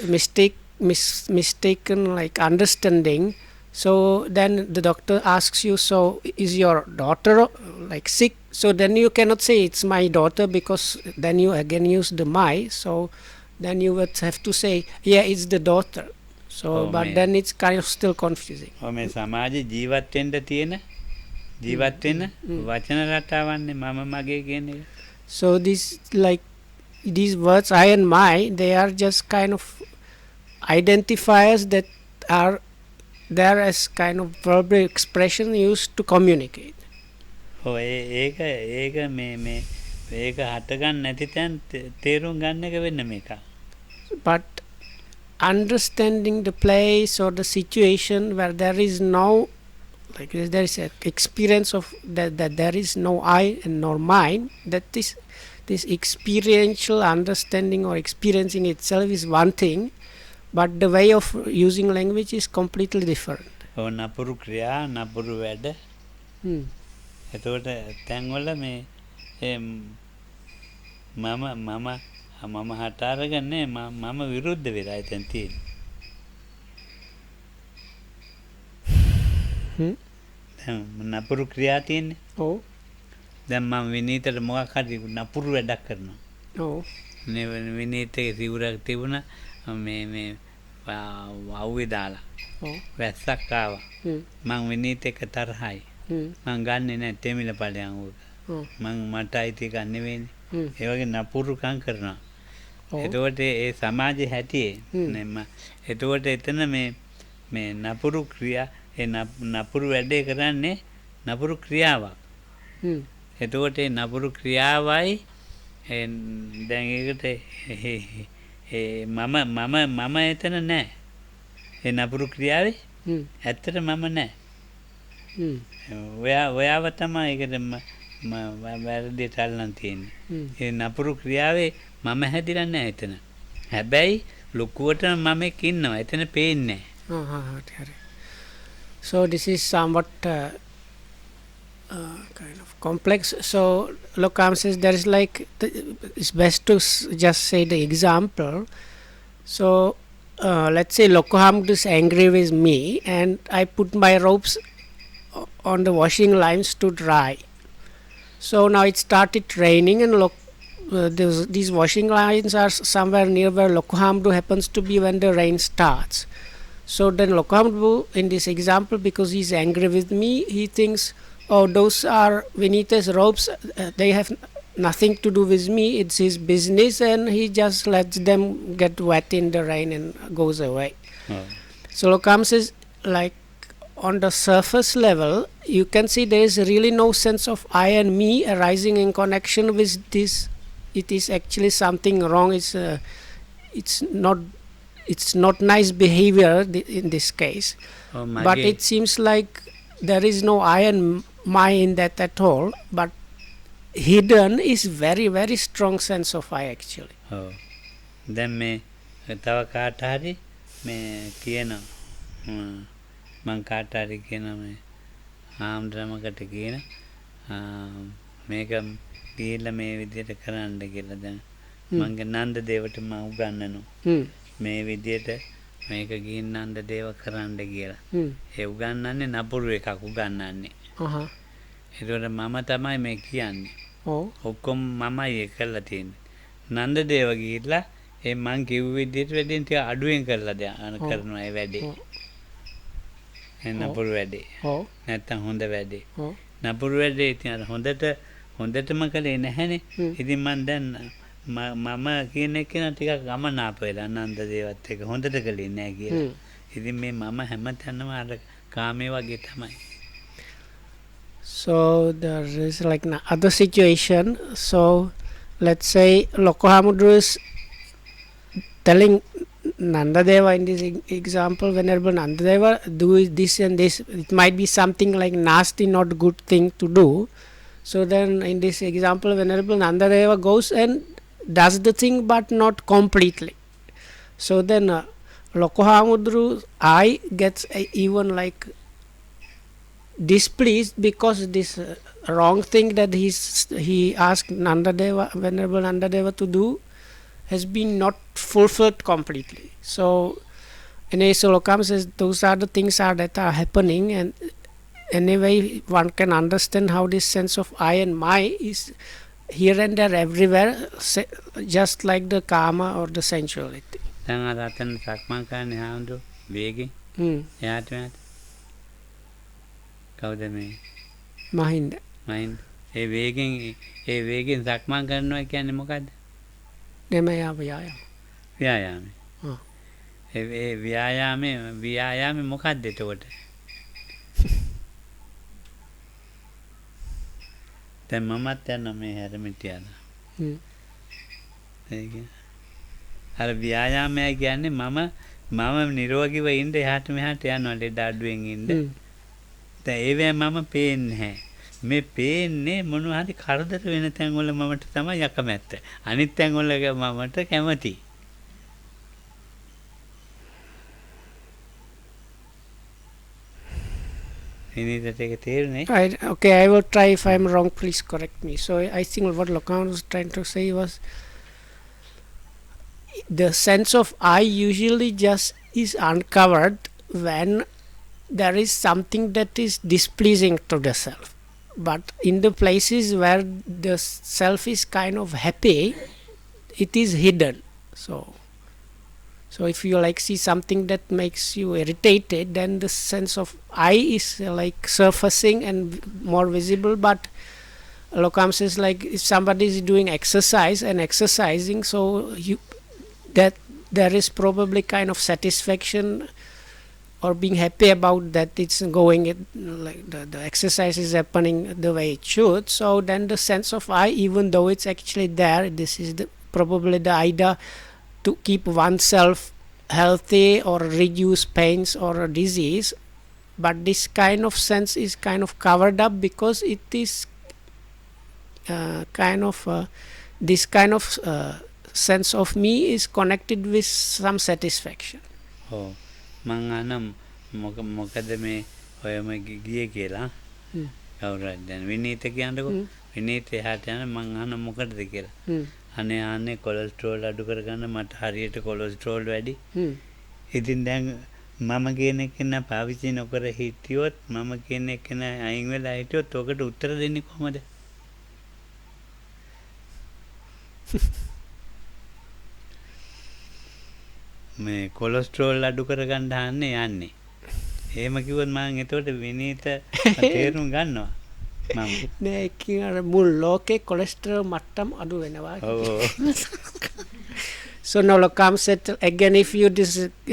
mistaken like understanding, so then the doctor asks you, so is your daughter like sick? So then you cannot say it's my daughter, because then you again use the my. So then you would have to say, yeah, it's the daughter. So but then it's kind of still confusing. මේ සමාජයේ ජීවත් වෙන්න තියෙන ජීවත් වෙන වචන රටාවන්නේ මම මගේ කියන එක. So these words I and my, they are just kind of identifiers that are there as kind of verbal expression used to communicate. ඔව් ඒක හට ගන්න නැති තැන් තේරුම් ගන්න එක වෙන්න මේක. But understanding the place or the situation where there is no, like there is an experience of that there is no I and nor mine, that this experiential understanding or experiencing itself is one thing, but the way of using language is completely different. ඔව් නපුරු ක්‍රියා නපුරු වැඩ. එතකොට තැන්වල මේ මම හට අරගන්නේ මම විරුද්ධ වෙලා එතන තියෙන්නේ. දැන් නපුරු ක්‍රියා තියෙන්නේ. ඔව්. දැන් මම විනීතට මොකක් හරි නපුරු වැඩක් කරනවා. ඔව්. නේ විනීතේ සිවුරක් තිබුණා මේ අවුවේ දාලා. ඔව්. වැස්සක් ආවා. මං විනීත එක තරහයි. මං ගන්නෙ නැහැ තෙමිල ඵලයන් උක. මට අයිති ගන්න නෙවෙයිනේ. ඒ වගේ නපුරුකම් කරනවා. එතකොට ඒ සමාජයේ හැටියේ එතකොට එතන මේ නපුරු ක්‍රියා ඒ නපුරු වැඩේ කරන්නේ නපුරු ක්‍රියාවක්. එතකොට ඒ නපුරු ක්‍රියාවයි දැන් ඒකට මම එතන නැහැ. ඒ නපුරු ක්‍රියාවේ ඇත්තට මම නැහැ. ඔයාව තමයි ඒකට වැරදියට අල්ලන් තියෙන්නේ. ඒ නපුරු ක්‍රියාවේ මම හැදිලා නැහැ එතන. හැබැයි ලොකුවට මමෙක් ඉන්නවා. එතන පේන්නේ නැහැ. So this is somewhat kind of complex. So Lokam says there is like it's best to just say the example. So let's say Lokohamud is angry with me and I put my ropes on the washing lines to dry. So now it started raining and these washing lines are somewhere near where Lokohamud happens to be when the rain starts. So then Lokohamud, in this example, because he's angry with me, he thinks, oh, those are Vinita's ropes, they have nothing to do with me, it's his business, and he just lets them get wet in the rain and goes away. So Lokohamud says, like, on the surface level, you can see there is really no sense of I and me arising in connection with this. It is actually something wrong. It's not nice behavior in this case. But it seems like there is no I and my in that at all. But hidden is very, very strong sense of I actually. Then me තව කාට හරි මේ කියනවා මං කාට හරි කියනවා මේ ආම්ද්‍රමකට කියන මේක ගිහිල්ලා මේ විදියට කරන්න කියලා දැන් මංගේ නන්ද දේවට මම උගන්වනවා මේ විදියට මේක ගිහින් නන්ද දේව කරන්න කියලා ඒ උගන්වන්නේ නපුරු එකක් උගන්වන්නේ ඒතකොට මම තමයි මේ කියන්නේ ඔක්කොම මමයි ඒ කරලා තියෙන්නේ නන්ද දේව ගිහිල්ලා ඒ මං කිව්ව විදියට වැඩින් ටික අඩුවෙන් කරලා කරනවා ඒ වැඩේ නපුරු වැඩේ නැත්තම් හොඳ වැඩේ නපුරු වැඩේ ඉතින් අර හොඳටම කළේ නැහැනේ ඉතින් මං දැන් මම කියන එක න ටිකක් ගමනාප වෙලා නන්ද දේවත් එක හොඳට කළේ නැහැ කියලා ඉතින් මේ මම හැමතැනම අර කාමේ වගේ තමයි. So there is like another situation. So let's say Lokohamudra is telling Nandadeva in this example, Venerable Nandadeva, do this and this. It might be something like nasty, not good thing to do. So then in this example, Venerable Nandadeva goes and does the thing but not completely. So then Lokohamudru I gets even like displeased because this wrong thing that he asked Nandadeva, Venerable Nandadeva to do has been not fulfilled completely. So anyway, so Lokam says those are the things that are happening, and anyway one can understand how this sense of I and my is here and there everywhere, just like the Kāma or the sensuality. දැන් අර අතන සක්මන් කරන්නේ හාමුදුරු වේගෙන් එහාට මෙහාට කවුද මේ මහින්ද ඒ වේගෙන් සක්මන් කරනවා කියන්නේ මොකද්ද? නෙමෙයි ව්‍යායාම. ව්‍යායාමය. ඒ ව්‍යායාමේ මොකද්ද එතකොට? දැන් මමත් යනවා මේ හැරමිටියලා. ඒක අර ව්‍යායාමය කියන්නේ මම නිරෝගීව ඉන්න එහාට මෙහාට යනවා ලෙඩ අඩුවෙන් ඉන්න. දැන් ඒවැ මම පේන්නේ නැහැ. මේ පේන්නේ මොනවා හරි කරදර වෙන තැන් වල මමට තමයි යකමැත්ත. අනිත් තැන් වල මමට කැමති. Okay, I will try. If I am wrong, please correct me. So I think what Lokan was trying to say was the sense of I usually just is uncovered when there is something that is displeasing to the self. But in the places where the self is kind of happy, it is hidden. So if you like see something that makes you irritated, then the sense of I is like surfacing and more visible. But Lokam says like if somebody is doing exercise and exercising, so that there is probably kind of satisfaction or being happy about that it's going like the exercise is happening the way it should. So then the sense of I, even though it's actually there, this is probably the idea to keep oneself healthy or reduce pains or disease, but this kind of sense is kind of covered up because it is this kind of sense of me is connected with some satisfaction. Oh, මං මොකද මේ ඔයම ගියේ කියලා කවුරුහරි දැන් විනීත කියන්නකො විනීත එහාට යන මං අහන මොකටද කියලා අනේ ආන්නේ කොලෙස්ටරෝල් අඩු කරගන්න මට හරියට කොලෙස්ටරෝල් වැඩි ඉතින් දැන් මම කියන එක නා පාවිච්චි නොකර හිටියොත් මම කියන එක නා අයින් වෙලා හිටියොත් ඔකට උත්තර දෙන්නේ කොහමද මේ කොලෙස්ටරෝල් අඩු කරගන්න හන්නේ යන්නේ. එහෙම කිව්වොත් මම එතකොට විනීත තේරුම් ගන්නවා. මම නෑ කියන මුල් ලෝකේ කොලෙස්ටරෝල් මට්ටම් අඩු වෙනවා. So now Lokam said again, if you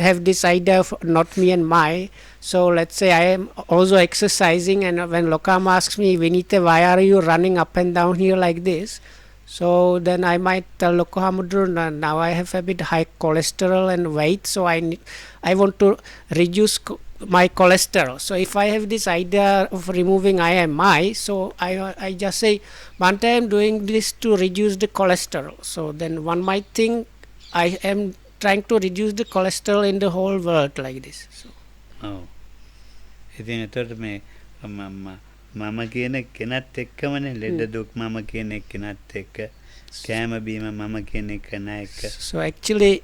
have this idea of not me and my, so let's say I am also exercising, and when Lokam asks me, Vinita, why are you running up and down here like this? So then I might tell Lokohamudru, now I have a bit high cholesterol and weight, so I want to reduce my cholesterol. So if I have this idea of removing I and my, so I just say, Bante, I am doing this to reduce the cholesterol. So then one might think I am trying to reduce the cholesterol in the whole world like this. So. Oh. ඉතින් එතකොට මේ මම කියන කෙනත් එක්කමනේ ලෙඩ දුක් මම කියන කෙනත් එක්ක කෑම බීම මම කියන කෙන එක්ක. So actually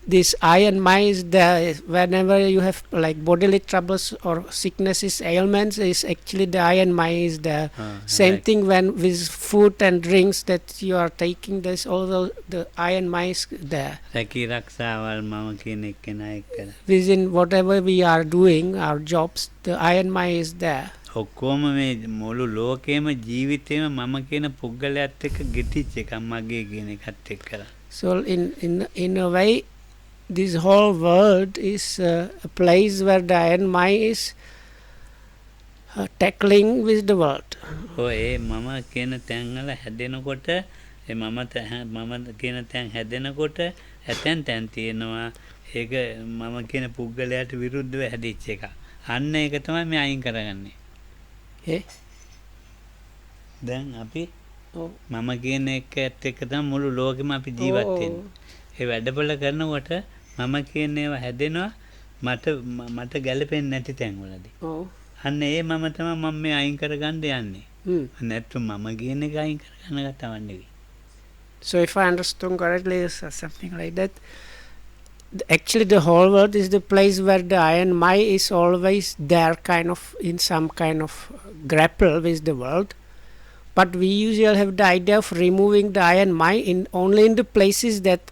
this I and my is there whenever you have like bodily troubles or sicknesses, ailments, is actually the I and my is there. Same right. Thing when with food and drinks that you are taking, there's also the I and my is there. Within whatever we are doing, our jobs, the I and my is there. ඔක්කොම මේ මුළු ලෝකෙම ජීවිතේම මම කියන පුද්ගලයාත් එක්ක ගෙටිච් එකක් මගේ කියන එකත් එක්කලා. So in a way this whole world is a place where the I and my is tackling with the world. ඔය මම කියන තැන් වල හැදෙනකොට ඒ මම කියන තැන් හැදෙනකොට ඇතැන් තැන් තියෙනවා ඒක මම කියන පුද්ගලයාට විරුද්ධව හැදිච්ච එක. අන්න ඒක තමයි මේ අයින් කරගන්නේ. ඒ දැන් අපි Oh. මම කියන එකත් එක්ක තමයි මුළු ලෝකෙම අපි ජීවත් වෙන්නේ. ඒ වැඩපොළ කරනකොට මම කියන ඒවා හැදෙනවා මට ගැලපෙන්නේ නැති තැන්වලදී. Oh. අන්න ඒ මම තමයි මම මේ අයින් කරගන්න යන්නේ. නැත්නම් මම කියන එක අයින් කරගන්න ගත්තම නෙවෙයි. So if I understood correctly, it's something like that. Actually, the whole world is the place where the I and my is always there, kind of in some kind of grapple with the world. But we usually have the idea of removing the I and my only in the places that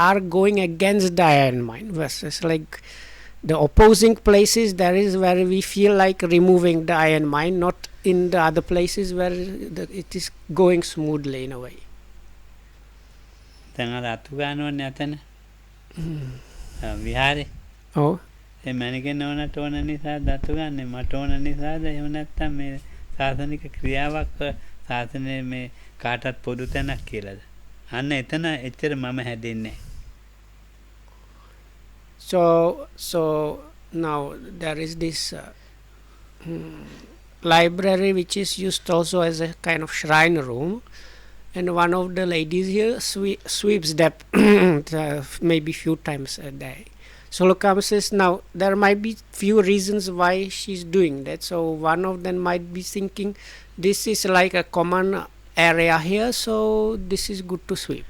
are going against the I and mind, versus like the opposing places. There is where we feel like removing the I and mind, not in the other places where it is going smoothly in a way. දැන් අර අතු ගන්නවන්නේ අතන. විහාරේ. Oh. ඒ මැනිකෙන් ඕනට ඕන නිසා දතු ගන්න මට ඕන නිසාද එහෙම නැත්නම් මේ සාසනික ක්‍රියාවක් සාසනයේ මේ කාටත් පොදු තැනක් කියලාද? අන්න එතන එච්චර මම හැදෙන්නේ. So now there is this library which is used also as a kind of shrine room, and one of the ladies here sweeps that maybe few times a day. So Kāma says now there might be few reasons why she's doing that. So one of them might be thinking this is like a common area here, so this is good to sweep.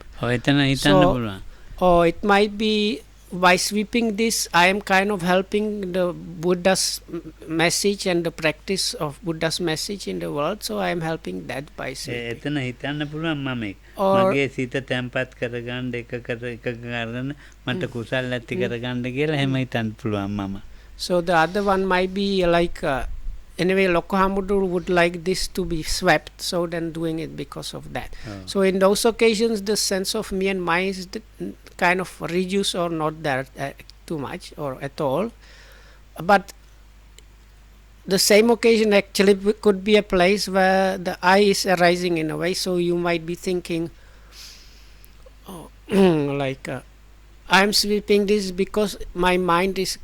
Or it might be by sweeping this I am kind of helping the Buddha's message and the practice of Buddha's message in the world, so I am helping that by sweeping. එතන හිතන්න පුළුවන් මම මගේ සිත තැම්පත් කරගන්න එක කරගෙන මට කුසල් ඇති කරගන්න කියලා එහෙම හිතන්න පුළුවන් මම. So the other one might be like anyway Lokkahamuduru would like this to be swept, so then doing it because of that. So in those occasions the sense of me and my is kind of reduced or not there too much or at all. But the same occasion actually could be a place where the I is arising in a way, so you might be thinking like I'm sweeping this because my mind is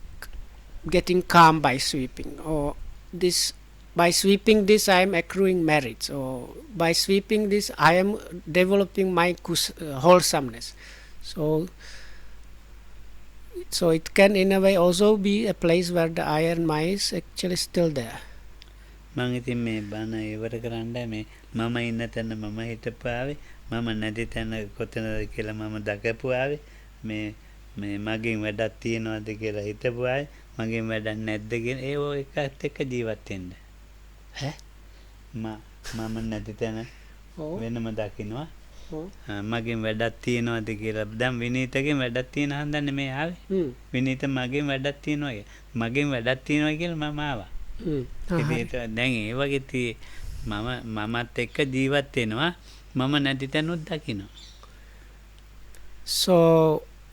getting calm by sweeping, or this by sweeping this I am accruing merits, or by sweeping this I am developing my wholesomeness. So it can in a way also be a place where the I and my is actually still there. මම ඉතින් මේ බණ ඉවර කරන්න මේ මම ඉන්න තැන මම හිටපාවේ මම නැති තැන කොතනද කියලා මම දකපුවාවේ මේ මගෙන් වැඩක් තියනවාද කියලා හිතපුවාවේ මගෙන් වැඩක් නැද්ද කියලා ඒව එකත් එක්ක ජීවත් වෙන්න. මම නැති තැන වෙනම දකින්නවා. මගෙන් වැඩක් තියනවාද කියලා. දැන් විනීතගෙන් වැඩක් තියන හන්දන්නේ මේ ආවේ. විනීත මගෙන් වැඩක් තියනවා. මගෙන් වැඩක් තියනවා කියලා මම ආවා. දැන් ඒ වගේ මමත් එක්ක ජීවත් වෙනවා. මම නැති තැනුත් දකින්නවා. So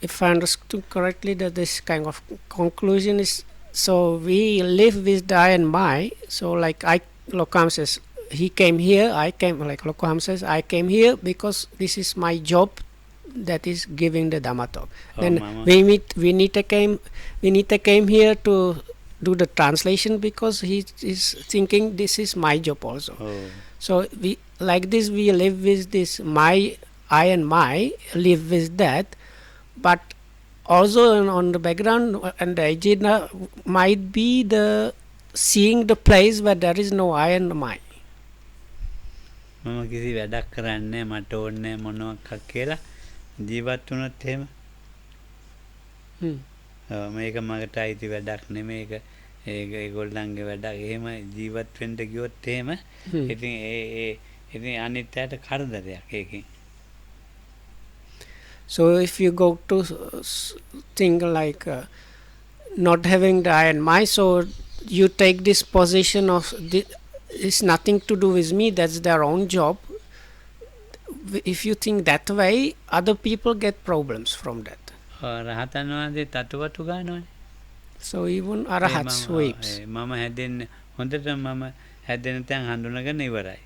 if I understood correctly, that this kind of conclusion is, so we live with the I and my. So like Lokkaama says, he came here, I came, like Lokkaama says, I came here because this is my job, that is giving the Dhamma talk. Then Vinita came here to do the translation because he is thinking this is my job also. So we like this, we live with this my I and my, live with that, but also on the background and the agenda might be the seeing the place where there is no I and my. මම කිසි වැඩක් කරන්නේ මට ඕනේ මොනවක් කියලා ජීවත් වුණොත් එහෙම මේක මකට අයිති වැඩක් නෙමෙයි ඒක ඒගොල්ලන්ගේ වැඩක් එහෙම ජීවත් වෙන්න ගියොත් එහෙම ඉතින් අනිත්‍යයට කරදරයක් ඒකෙන්. So if you go to think like not having the I and my, so you take this position of it's nothing to do with me, that's their own job. If you think that way, other people get problems from that. රහතන් වහන්සේ තටුවටු ගන්නවනේ. So even Arahat sweeps. මම හැදෙන්නේ හොඳට මම හැදෙන තැන් හඳුනගෙන ඉවරයි.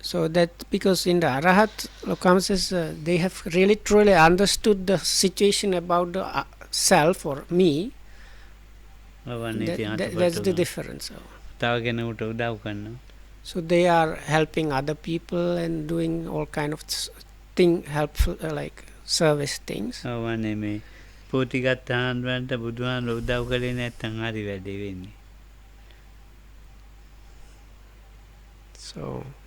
So that because in the Arahat, Lokkaama says they have really truly understood the situation about the self or me. That's the difference. තව කෙනෙකුට උදව් කරනවා. So they are helping other people and doing all kind of thing, helpful, like service things. අවනේ මේ පෝතිගත් ආන්වන්ට බුදුහාම උදව් කළේ නැත්නම් හරි වැඩේ වෙන්නේ. So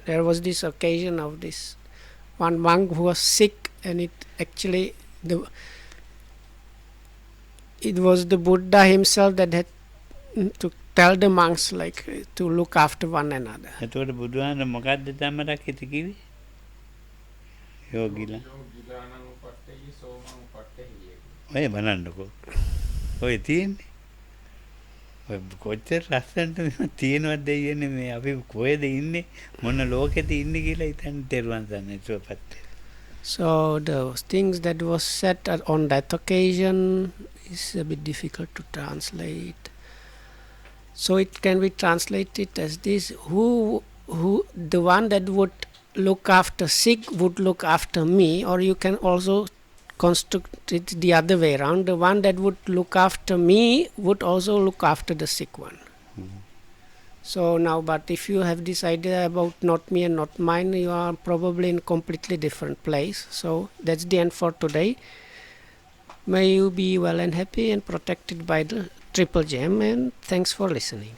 there was this occasion of this one monk who was sick, and it was the Buddha himself that had to tell the monks like to look after one another. එතකොට බුදුහාම මොකද්ද ධම්මයක් හිත කිව්වේ? යෝගිලා. ඔය බලන්නකෝ. ඔය තියෙන්නේ. ඔය කොච්චර රස්සන්ට තියෙනවද දෙයන්නේ මේ අපි කොහෙද ඉන්නේ මොන ලෝකෙද ඉන්නේ කියලා හිතන්න දරුවන් දන්නේ සුවපත්. So the things that was said on that occasion is a bit difficult to translate. So it can be translated as this: who the one that would look after sick would look after me, or you can also construct it the other way around: the one that would look after me would also look after the sick one. So now, but if you have this idea about not me and not mine, you are probably in a completely different place. So that's the end for today. May you be well and happy and protected by the Triple Gem, and thanks for listening.